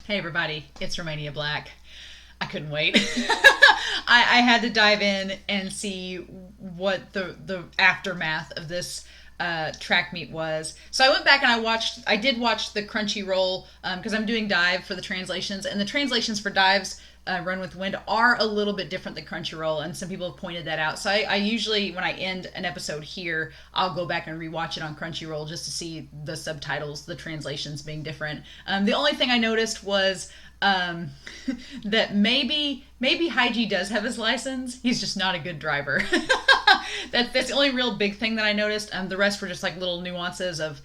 Hey everybody, it's Romania Black. I couldn't wait. I had to dive in and see what the aftermath of this track meet was. So I went back and I did watch the Crunchyroll because I'm doing dive for the translations, and the translations for dives Run with the Wind are a little bit different than Crunchyroll, and some people have pointed that out. So I usually, when I end an episode here, I'll go back and rewatch it on Crunchyroll just to see the subtitles, the translations being different. The only thing I noticed was um, that maybe Haiji does have his license. He's just not a good driver. That's the only real big thing that I noticed. The rest were just like little nuances of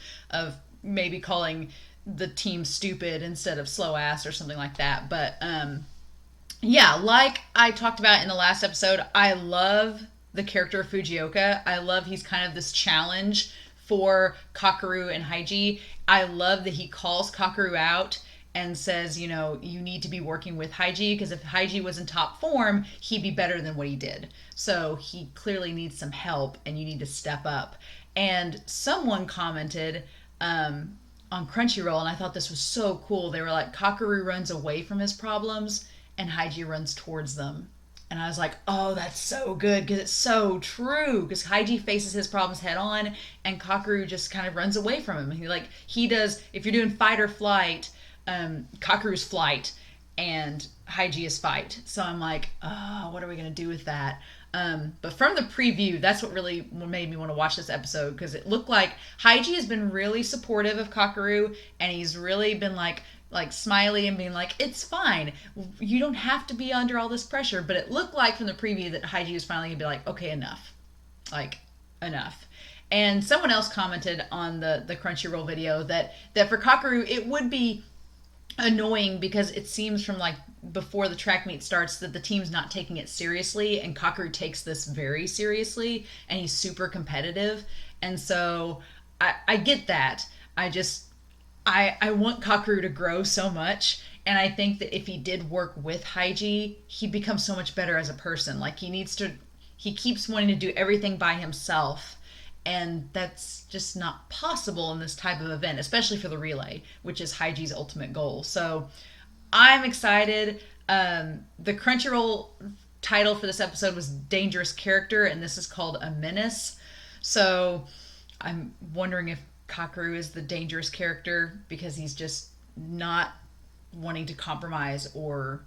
maybe calling the team stupid instead of slow ass or something like that. But yeah, like I talked about in the last episode, I love the character of Fujioka. I love he's kind of this challenge for Kakeru and Haiji. I love that he calls Kakeru out and says, you need to be working with Haiji because if Haiji was in top form, he'd be better than what he did. So he clearly needs some help and you need to step up. And someone commented on Crunchyroll, and I thought this was so cool. They were like, Kakeru runs away from his problems and Haiji runs towards them. And I was like, oh, that's so good because it's so true. Because Haiji faces his problems head on, and Kakeru just kind of runs away from him. He does. If you're doing fight or flight, Kakeru's flight, and Haiji is fight. So I'm like, oh, what are we gonna do with that? But from the preview, that's what really made me want to watch this episode because it looked like Haiji has been really supportive of Kakeru, and he's really been like smiley and being like, it's fine. You don't have to be under all this pressure. But it looked like from the preview that Haiji was finally gonna be like, okay, enough. Like, enough. And someone else commented on the Crunchyroll video that for Kakeru, it would be annoying because it seems from like before the track meet starts that the team's not taking it seriously, and Kakeru takes this very seriously and he's super competitive. And so I get that. I want Kakeru to grow so much, and I think that if he did work with Haiji, he'd become so much better as a person. Like he keeps wanting to do everything by himself, and that's just not possible in this type of event, especially for the relay, which is Haiji's ultimate goal. So I'm excited. The Crunchyroll title for this episode was Dangerous Character, and this is called A Menace. So I'm wondering if Kakeru is the dangerous character because he's just not wanting to compromise or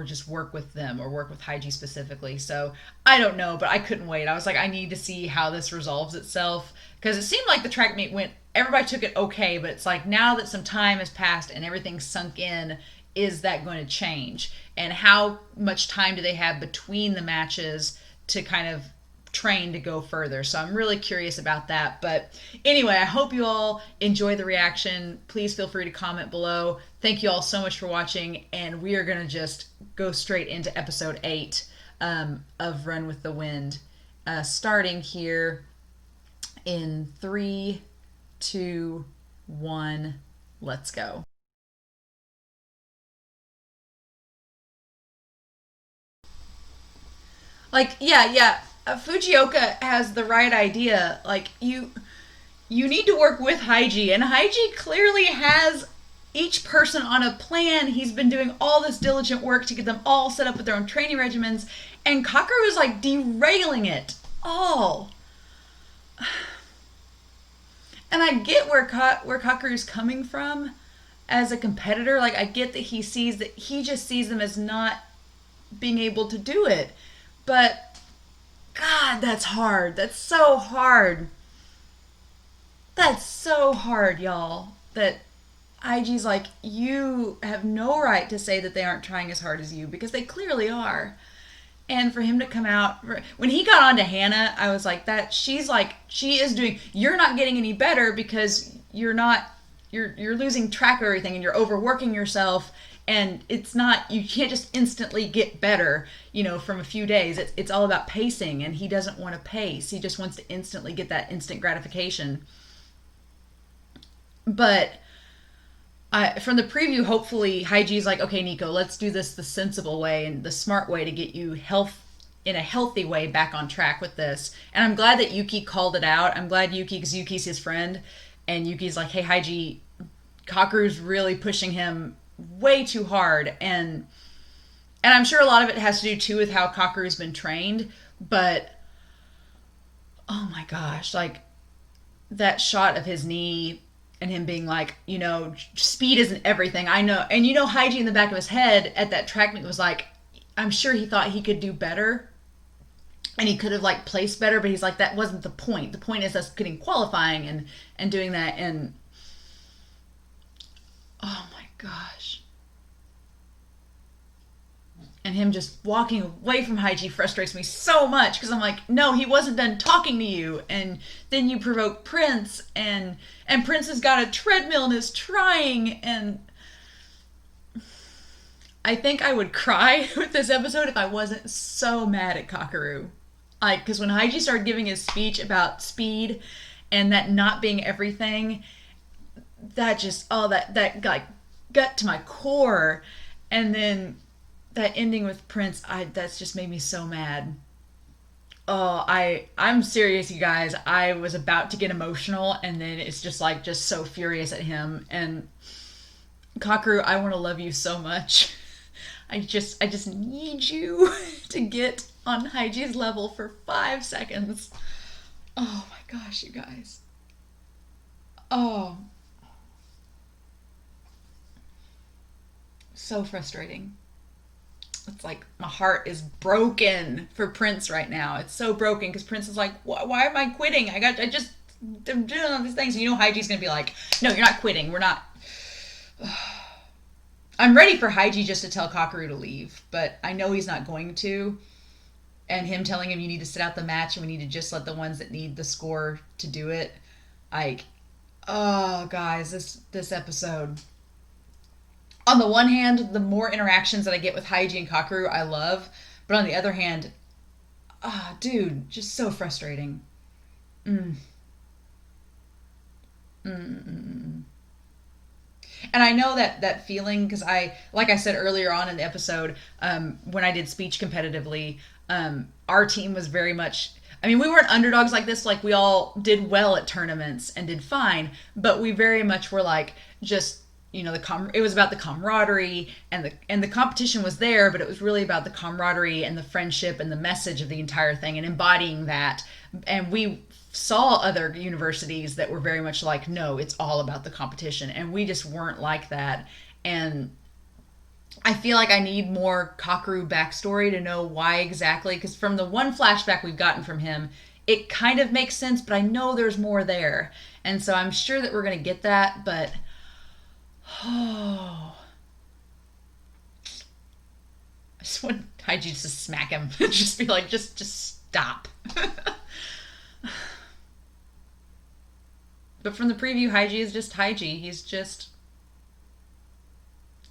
just work with them or work with Haiji specifically. So I don't know, but I couldn't wait. I was like, I need to see how this resolves itself because it seemed like the track meet everybody took it okay, but it's like now that some time has passed and everything's sunk in, is that going to change? And how much time do they have between the matches to kind of train to go further? So I'm really curious about that. But anyway, I hope you all enjoy the reaction. Please feel free to comment below. Thank you all so much for watching, and we are going to just go straight into episode 8 of Run with the Wind, starting here in 3, 2, 1, let's go. Like, yeah. Fujioka has the right idea. Like, you need to work with Haiji, and Haiji clearly has each person on a plan. He's been doing all this diligent work to get them all set up with their own training regimens, and Kakeru is like derailing it all. And I get where Kakeru's coming from as a competitor. Like, I get that he just sees them as not being able to do it. But God, that's hard. That's so hard. That's so hard, y'all. That IG's like, you have no right to say that they aren't trying as hard as you because they clearly are. And for him to come out, when he got on to Hannah, I was like, she is doing, you're not getting any better because you're losing track of everything and you're overworking yourself. And it's not, you can't just instantly get better, from a few days. It's all about pacing, and he doesn't want to pace. He just wants to instantly get that instant gratification. But from the preview, hopefully Haiji's like, okay, Nico, let's do this the sensible way and the smart way to get you in a healthy way back on track with this. And I'm glad that Yuki called it out. I'm glad because Yuki's his friend, and Yuki's like, hey, Haiji, Kakeru's really pushing him way too hard. And I'm sure a lot of it has to do too with how Kakeru's been trained, but oh my gosh, like that shot of his knee and him being like, speed isn't everything. I know. And Hygie in the back of his head at that track meet was like, I'm sure he thought he could do better and he could have like placed better, but he's like, that wasn't the point. The point is us getting qualifying and doing that. And oh my gosh. And him just walking away from Hygie frustrates me so much because I'm like, no, he wasn't done talking to you. And then you provoke Prince, and Prince has got a treadmill and is trying. And I think I would cry with this episode if I wasn't so mad at Kakeru. Like, because when Hygie started giving his speech about speed and that not being everything, that just, that like got to my core. And then that ending with Prince, that's just made me so mad. Oh, I'm serious, you guys. I was about to get emotional, and then it's just so furious at him. And Kakeru, I want to love you so much. I just need you to get on Hygie's level for 5 seconds. Oh my gosh, you guys. Oh. So frustrating. It's like my heart is broken for Prince right now. It's so broken because Prince is like, why am I quitting? I'm doing all these things. And Hygie's gonna be like, no, you're not quitting. We're not. I'm ready for Hygie just to tell Kakeru to leave, but I know he's not going to. And him telling him you need to sit out the match and we need to just let the ones that need the score to do it. Like, oh guys, this episode. On the one hand, the more interactions that I get with Hygie and Kakeru, I love. But on the other hand, dude, just so frustrating. And I know that feeling because like I said earlier on in the episode, when I did speech competitively, our team was very much, we weren't underdogs like this. Like, we all did well at tournaments and did fine, but we very much were like, just, it was about the camaraderie and the competition was there, but it was really about the camaraderie and the friendship and the message of the entire thing and embodying that. And we saw other universities that were very much like, no, it's all about the competition. And we just weren't like that. And I feel like I need more Kakeru backstory to know why exactly, because from the one flashback we've gotten from him, it kind of makes sense, but I know there's more there. And so I'm sure that we're going to get that, but I just want Hygie just to smack him. Just be like, just stop. But from the preview, Hygie is just Hygie. He's just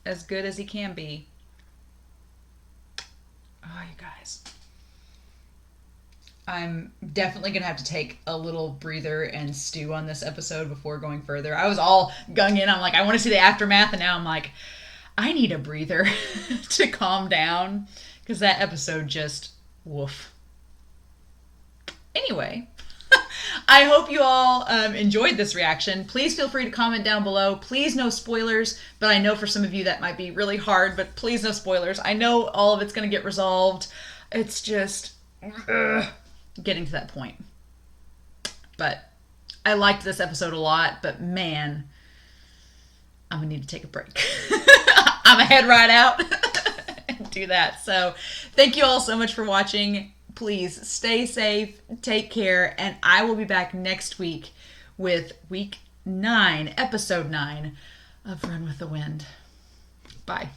as good as he can be. Oh, you guys. I'm definitely going to have to take a little breather and stew on this episode before going further. I was all gung in. I'm like, I want to see the aftermath. And now I'm like, I need a breather to calm down. Because that episode just, woof. Anyway, I hope you all enjoyed this reaction. Please feel free to comment down below. Please no spoilers. But I know for some of you that might be really hard. But please no spoilers. I know all of it's going to get resolved. It's just getting to that point. But I liked this episode a lot. But man, I'm going to need to take a break. I'm going to head right out and do that. So thank you all so much for watching. Please stay safe, take care, and I will be back next week with week 9, episode 9 of Run with the Wind. Bye.